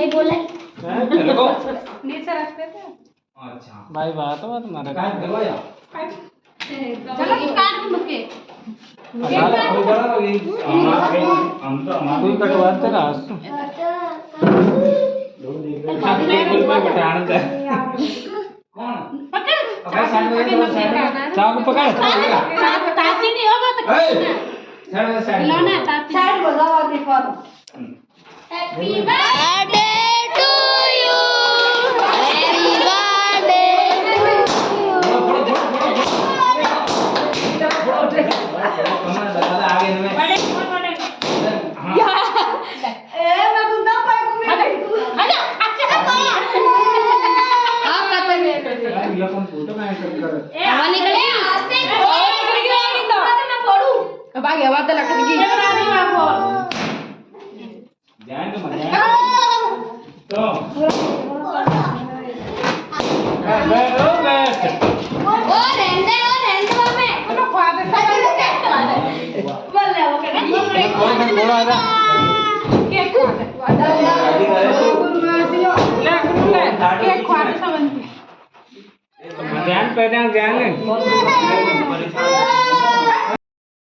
नहीं बोले तेरे को नीचे रखते थे। अच्छा भाई बात है तुम्हारे काय करवाया चलो काट दो मुझके। कोई बड़ा हो गई हम तो हमारा कोई कटवाते रहा बिल्कुल पे बैठे आनंद है कौन पकड़। अबे साइड में तो साइड में चाकू पकड़ ताती नहीं होगा तो साइड में साइड लो ना ताती। साइड बजाओ देखो happy birthday to you happy birthday Qamar दादा आगे में बड़े बड़े ए मैं गुंडा पाई को मैं अरे अच्छा हां करते हैं यार ये कौन फोटो में ऐड कर ए हवा निकले आस्ते तो मैं पढ़ू भाग हवा तो लटक गई नहीं बाबू ध्यान तो मत तो बैठो बैठ ओ रहने में तो ख्वाब है बोल ले वो कर थोड़ा आजा केक ख्वाब है केक ख्वाब है समझ ध्यान पे ध्यान